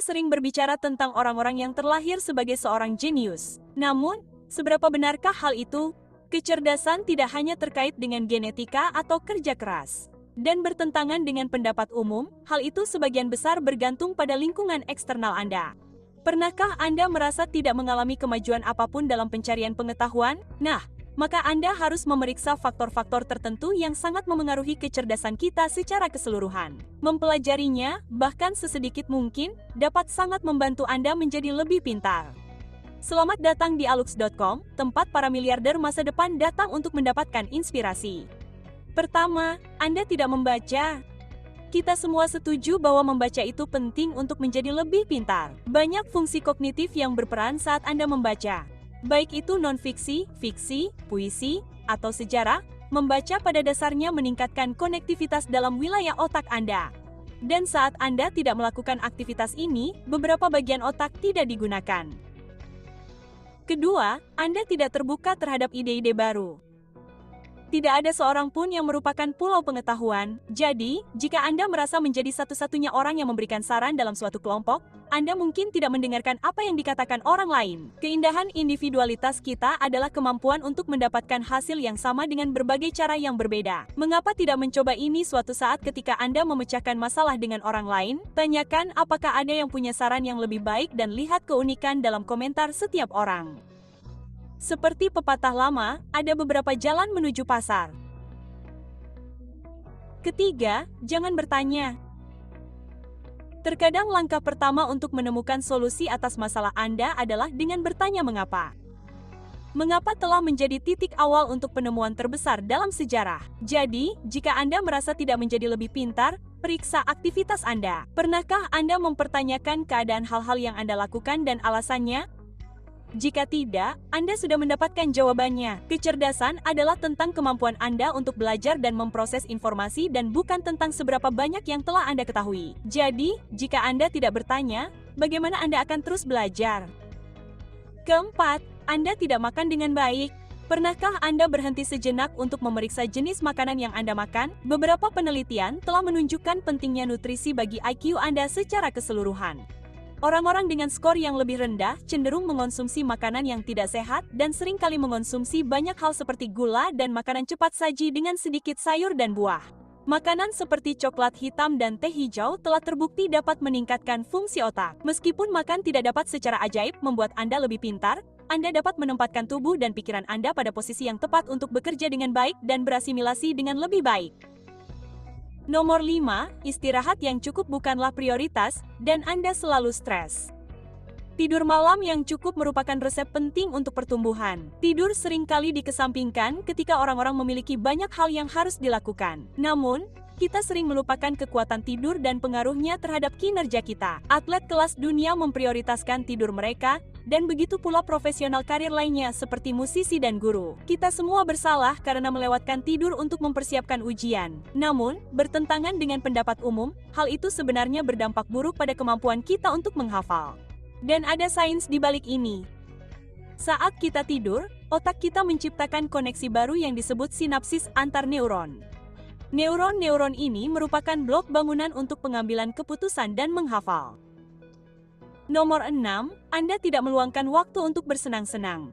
sering berbicara tentang orang-orang yang terlahir sebagai seorang jenius. Namun, seberapa benarkah hal itu? Kecerdasan tidak hanya terkait dengan genetika atau kerja keras. Dan bertentangan dengan pendapat umum, hal itu sebagian besar bergantung pada lingkungan eksternal Anda. Pernahkah Anda merasa tidak mengalami kemajuan apapun dalam pencarian pengetahuan? Nah, maka Anda harus memeriksa faktor-faktor tertentu yang sangat memengaruhi kecerdasan kita secara keseluruhan. Mempelajarinya, bahkan sesedikit mungkin, dapat sangat membantu Anda menjadi lebih pintar. Selamat datang di alux.com, tempat para miliarder masa depan datang untuk mendapatkan inspirasi. Pertama, Anda tidak membaca. Kita semua setuju bahwa membaca itu penting untuk menjadi lebih pintar. Banyak fungsi kognitif yang berperan saat Anda membaca. Baik itu non-fiksi, fiksi, puisi, atau sejarah, membaca pada dasarnya meningkatkan konektivitas dalam wilayah otak Anda. Dan saat Anda tidak melakukan aktivitas ini, beberapa bagian otak tidak digunakan. Kedua, Anda tidak terbuka terhadap ide-ide baru. Tidak ada seorang pun yang merupakan pulau pengetahuan, jadi, jika Anda merasa menjadi satu-satunya orang yang memberikan saran dalam suatu kelompok, Anda mungkin tidak mendengarkan apa yang dikatakan orang lain. Keindahan individualitas kita adalah kemampuan untuk mendapatkan hasil yang sama dengan berbagai cara yang berbeda. Mengapa tidak mencoba ini suatu saat ketika Anda memecahkan masalah dengan orang lain? Tanyakan apakah ada yang punya saran yang lebih baik dan lihat keunikan dalam komentar setiap orang. Seperti pepatah lama, ada beberapa jalan menuju pasar. Ketiga, jangan bertanya. Terkadang langkah pertama untuk menemukan solusi atas masalah Anda adalah dengan bertanya mengapa. Mengapa telah menjadi titik awal untuk penemuan terbesar dalam sejarah. Jadi, jika Anda merasa tidak menjadi lebih pintar, periksa aktivitas Anda. Pernahkah Anda mempertanyakan keadaan hal-hal yang Anda lakukan dan alasannya? Jika tidak, Anda sudah mendapatkan jawabannya. Kecerdasan adalah tentang kemampuan Anda untuk belajar dan memproses informasi dan bukan tentang seberapa banyak yang telah Anda ketahui. Jadi, jika Anda tidak bertanya, bagaimana Anda akan terus belajar? Keempat, Anda tidak makan dengan baik. Pernahkah Anda berhenti sejenak untuk memeriksa jenis makanan yang Anda makan? Beberapa penelitian telah menunjukkan pentingnya nutrisi bagi IQ Anda secara keseluruhan. Orang-orang dengan skor yang lebih rendah cenderung mengonsumsi makanan yang tidak sehat dan seringkali mengonsumsi banyak hal seperti gula dan makanan cepat saji dengan sedikit sayur dan buah. Makanan seperti coklat hitam dan teh hijau telah terbukti dapat meningkatkan fungsi otak. Meskipun makan tidak dapat secara ajaib membuat Anda lebih pintar, Anda dapat menempatkan tubuh dan pikiran Anda pada posisi yang tepat untuk bekerja dengan baik dan berasimilasi dengan lebih baik. Nomor 5, istirahat yang cukup bukanlah prioritas, dan Anda selalu stres. Tidur malam yang cukup merupakan resep penting untuk pertumbuhan. Tidur seringkali dikesampingkan ketika orang-orang memiliki banyak hal yang harus dilakukan. Namun, kita sering melupakan kekuatan tidur dan pengaruhnya terhadap kinerja kita. Atlet kelas dunia memprioritaskan tidur mereka, dan begitu pula profesional karir lainnya seperti musisi dan guru. Kita semua bersalah karena melewatkan tidur untuk mempersiapkan ujian. Namun, bertentangan dengan pendapat umum, hal itu sebenarnya berdampak buruk pada kemampuan kita untuk menghafal. Dan ada sains di balik ini. Saat kita tidur, otak kita menciptakan koneksi baru yang disebut sinapsis antar neuron. Neuron-neuron ini merupakan blok bangunan untuk pengambilan keputusan dan menghafal. Nomor 6, Anda tidak meluangkan waktu untuk bersenang-senang.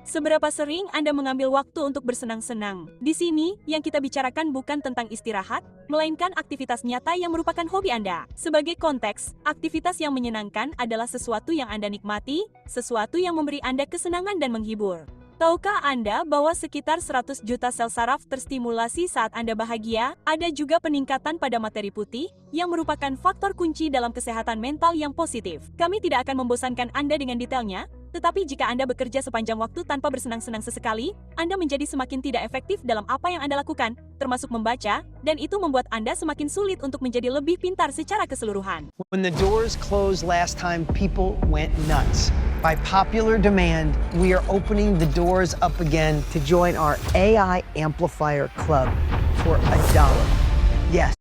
Seberapa sering Anda mengambil waktu untuk bersenang-senang? Di sini, yang kita bicarakan bukan tentang istirahat, melainkan aktivitas nyata yang merupakan hobi Anda. Sebagai konteks, aktivitas yang menyenangkan adalah sesuatu yang Anda nikmati, sesuatu yang memberi Anda kesenangan dan menghibur. Tahukah Anda bahwa sekitar 100 juta sel saraf terstimulasi saat Anda bahagia? Ada juga peningkatan pada materi putih, yang merupakan faktor kunci dalam kesehatan mental yang positif. Kami tidak akan membosankan Anda dengan detailnya, tetapi jika Anda bekerja sepanjang waktu tanpa bersenang-senang sesekali, Anda menjadi semakin tidak efektif dalam apa yang Anda lakukan, termasuk membaca, dan itu membuat Anda semakin sulit untuk menjadi lebih pintar secara keseluruhan. When the doors closed last time, people went nuts. By popular demand, we are opening the doors up again to join our AI Amplifier Club for $1. Yes.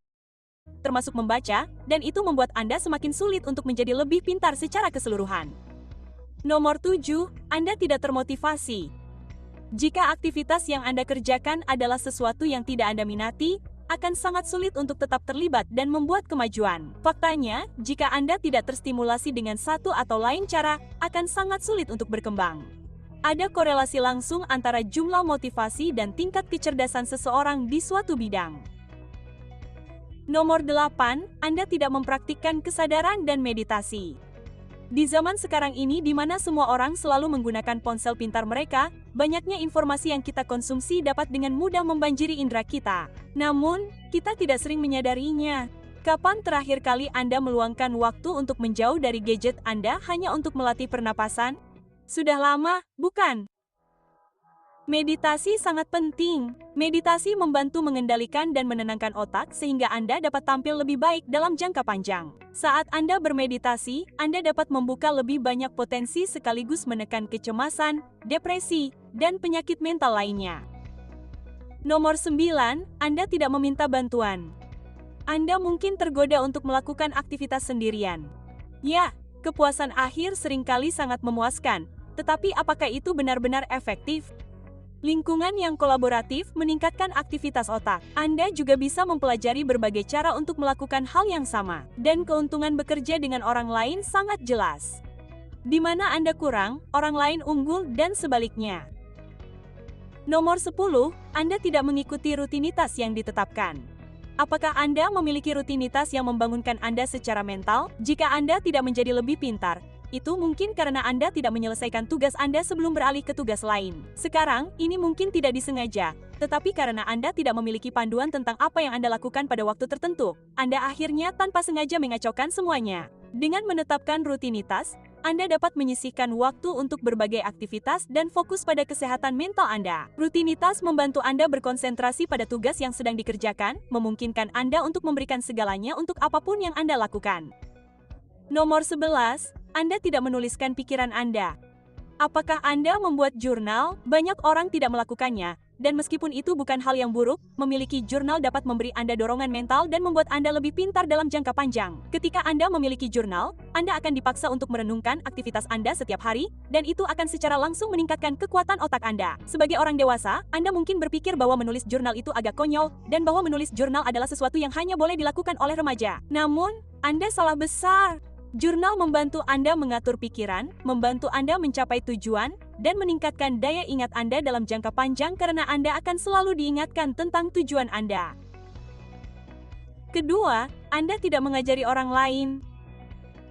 Termasuk membaca, dan itu membuat Anda semakin sulit untuk menjadi lebih pintar secara keseluruhan. Nomor 7, Anda tidak termotivasi. Jika aktivitas yang Anda kerjakan adalah sesuatu yang tidak Anda minati, akan sangat sulit untuk tetap terlibat dan membuat kemajuan. Faktanya, jika Anda tidak terstimulasi dengan satu atau lain cara, akan sangat sulit untuk berkembang. Ada korelasi langsung antara jumlah motivasi dan tingkat kecerdasan seseorang di suatu bidang. Nomor 8, Anda tidak mempraktikkan kesadaran dan meditasi. Di zaman sekarang ini di mana semua orang selalu menggunakan ponsel pintar mereka, banyaknya informasi yang kita konsumsi dapat dengan mudah membanjiri indera kita. Namun, kita tidak sering menyadarinya. Kapan terakhir kali Anda meluangkan waktu untuk menjauh dari gadget Anda hanya untuk melatih pernapasan? Sudah lama, bukan? Meditasi sangat penting. Meditasi membantu mengendalikan dan menenangkan otak sehingga Anda dapat tampil lebih baik dalam jangka panjang. Saat Anda bermeditasi, Anda dapat membuka lebih banyak potensi sekaligus menekan kecemasan, depresi, dan penyakit mental lainnya. Nomor 9, Anda tidak meminta bantuan. Anda mungkin tergoda untuk melakukan aktivitas sendirian. Ya, kepuasan akhir seringkali sangat memuaskan, tetapi apakah itu benar-benar efektif? Lingkungan yang kolaboratif meningkatkan aktivitas otak. Anda juga bisa mempelajari berbagai cara untuk melakukan hal yang sama, dan keuntungan bekerja dengan orang lain sangat jelas. Di mana Anda kurang, orang lain unggul dan sebaliknya. Nomor 10, Anda tidak mengikuti rutinitas yang ditetapkan. Apakah Anda memiliki rutinitas yang membangunkan Anda secara mental? Jika Anda tidak menjadi lebih pintar, itu mungkin karena Anda tidak menyelesaikan tugas Anda sebelum beralih ke tugas lain. Sekarang, ini mungkin tidak disengaja, tetapi karena Anda tidak memiliki panduan tentang apa yang Anda lakukan pada waktu tertentu, Anda akhirnya tanpa sengaja mengacaukan semuanya. Dengan menetapkan rutinitas, Anda dapat menyisihkan waktu untuk berbagai aktivitas dan fokus pada kesehatan mental Anda. Rutinitas membantu Anda berkonsentrasi pada tugas yang sedang dikerjakan, memungkinkan Anda untuk memberikan segalanya untuk apapun yang Anda lakukan. Nomor 11, Anda tidak menuliskan pikiran Anda. Apakah Anda membuat jurnal? Banyak orang tidak melakukannya, dan meskipun itu bukan hal yang buruk, memiliki jurnal dapat memberi Anda dorongan mental dan membuat Anda lebih pintar dalam jangka panjang. Ketika Anda memiliki jurnal, Anda akan dipaksa untuk merenungkan aktivitas Anda setiap hari, dan itu akan secara langsung meningkatkan kekuatan otak Anda. Sebagai orang dewasa, Anda mungkin berpikir bahwa menulis jurnal itu agak konyol, dan bahwa menulis jurnal adalah sesuatu yang hanya boleh dilakukan oleh remaja. Namun, Anda salah besar. Jurnal membantu Anda mengatur pikiran, membantu Anda mencapai tujuan, dan meningkatkan daya ingat Anda dalam jangka panjang karena Anda akan selalu diingatkan tentang tujuan Anda. Kedua, Anda tidak mengajari orang lain.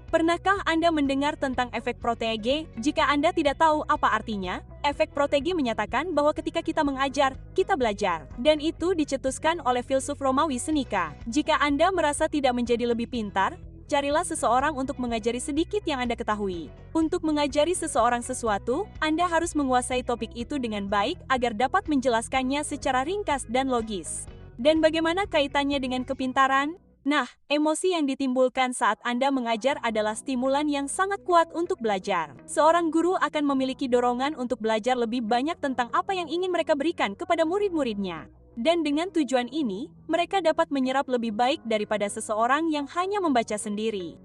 Pernahkah Anda mendengar tentang efek protege? Jika Anda tidak tahu apa artinya, efek protege menyatakan bahwa ketika kita mengajar, kita belajar. Dan itu dicetuskan oleh filsuf Romawi Seneca. Jika Anda merasa tidak menjadi lebih pintar, carilah seseorang untuk mengajari sedikit yang Anda ketahui. Untuk mengajari seseorang sesuatu, Anda harus menguasai topik itu dengan baik agar dapat menjelaskannya secara ringkas dan logis. Dan bagaimana kaitannya dengan kepintaran? Nah, emosi yang ditimbulkan saat Anda mengajar adalah stimulan yang sangat kuat untuk belajar. Seorang guru akan memiliki dorongan untuk belajar lebih banyak tentang apa yang ingin mereka berikan kepada murid-muridnya. Dan dengan tujuan ini, mereka dapat menyerap lebih baik daripada seseorang yang hanya membaca sendiri.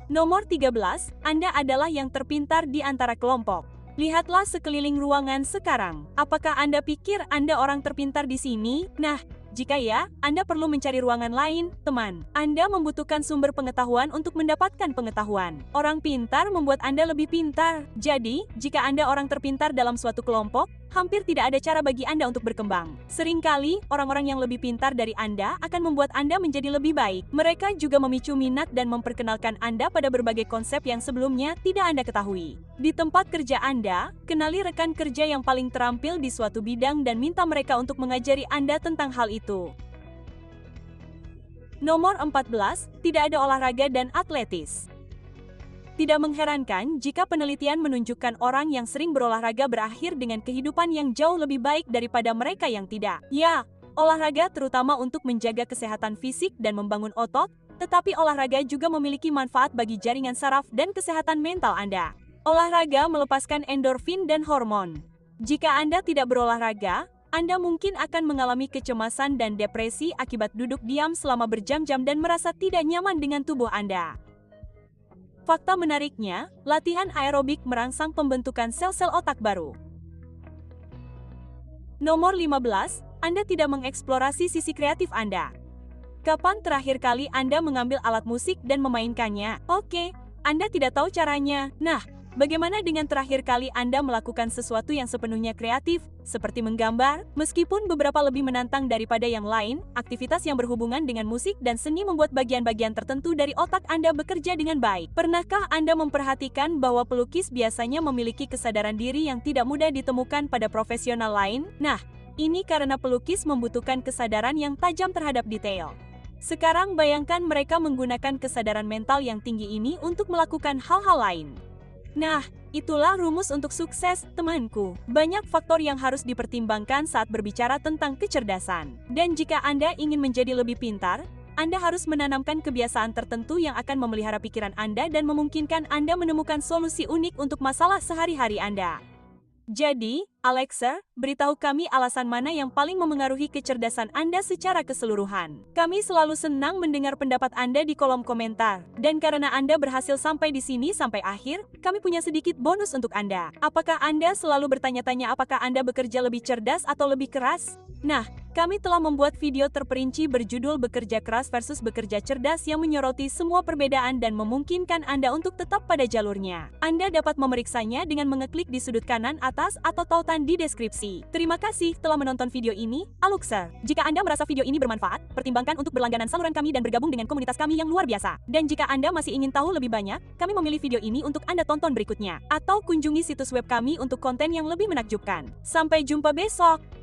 Nomor 13, Anda adalah yang terpintar di antara kelompok. Lihatlah sekeliling ruangan sekarang. Apakah Anda pikir Anda orang terpintar di sini? Nah, jika ya, Anda perlu mencari ruangan lain, teman. Anda membutuhkan sumber pengetahuan untuk mendapatkan pengetahuan. Orang pintar membuat Anda lebih pintar. Jadi, jika Anda orang terpintar dalam suatu kelompok, hampir tidak ada cara bagi Anda untuk berkembang. Seringkali, orang-orang yang lebih pintar dari Anda akan membuat Anda menjadi lebih baik. Mereka juga memicu minat dan memperkenalkan Anda pada berbagai konsep yang sebelumnya tidak Anda ketahui. Di tempat kerja Anda, kenali rekan kerja yang paling terampil di suatu bidang dan minta mereka untuk mengajari Anda tentang hal itu. Nomor 14, tidak ada olahraga dan atletis. Tidak mengherankan jika penelitian menunjukkan orang yang sering berolahraga berakhir dengan kehidupan yang jauh lebih baik daripada mereka yang tidak. Ya, olahraga terutama untuk menjaga kesehatan fisik dan membangun otot, tetapi olahraga juga memiliki manfaat bagi jaringan saraf dan kesehatan mental Anda. Olahraga melepaskan endorfin dan hormon. Jika Anda tidak berolahraga, Anda mungkin akan mengalami kecemasan dan depresi akibat duduk diam selama berjam-jam dan merasa tidak nyaman dengan tubuh Anda. Fakta menariknya, latihan aerobik merangsang pembentukan sel-sel otak baru. Nomor 15, Anda tidak mengeksplorasi sisi kreatif Anda. Kapan terakhir kali Anda mengambil alat musik dan memainkannya? Oke, Anda tidak tahu caranya. Nah, bagaimana dengan terakhir kali Anda melakukan sesuatu yang sepenuhnya kreatif, seperti menggambar? Meskipun beberapa lebih menantang daripada yang lain, aktivitas yang berhubungan dengan musik dan seni membuat bagian-bagian tertentu dari otak Anda bekerja dengan baik. Pernahkah Anda memperhatikan bahwa pelukis biasanya memiliki kesadaran diri yang tidak mudah ditemukan pada profesional lain? Nah, ini karena pelukis membutuhkan kesadaran yang tajam terhadap detail. Sekarang bayangkan mereka menggunakan kesadaran mental yang tinggi ini untuk melakukan hal-hal lain. Nah, itulah rumus untuk sukses, temanku. Banyak faktor yang harus dipertimbangkan saat berbicara tentang kecerdasan. Dan jika Anda ingin menjadi lebih pintar, Anda harus menanamkan kebiasaan tertentu yang akan memelihara pikiran Anda dan memungkinkan Anda menemukan solusi unik untuk masalah sehari-hari Anda. Jadi, Alexa, beritahu kami alasan mana yang paling memengaruhi kecerdasan Anda secara keseluruhan. Kami selalu senang mendengar pendapat Anda di kolom komentar. Dan karena Anda berhasil sampai di sini sampai akhir, kami punya sedikit bonus untuk Anda. Apakah Anda selalu bertanya-tanya apakah Anda bekerja lebih cerdas atau lebih keras? Nah, kami telah membuat video terperinci berjudul Bekerja Keras versus Bekerja Cerdas yang menyoroti semua perbedaan dan memungkinkan Anda untuk tetap pada jalurnya. Anda dapat memeriksanya dengan mengeklik di sudut kanan atas atau tautan di deskripsi. Terima kasih telah menonton video ini, Alexa. Jika Anda merasa video ini bermanfaat, pertimbangkan untuk berlangganan saluran kami dan bergabung dengan komunitas kami yang luar biasa. Dan jika Anda masih ingin tahu lebih banyak, kami memilih video ini untuk Anda tonton berikutnya. Atau kunjungi situs web kami untuk konten yang lebih menakjubkan. Sampai jumpa besok!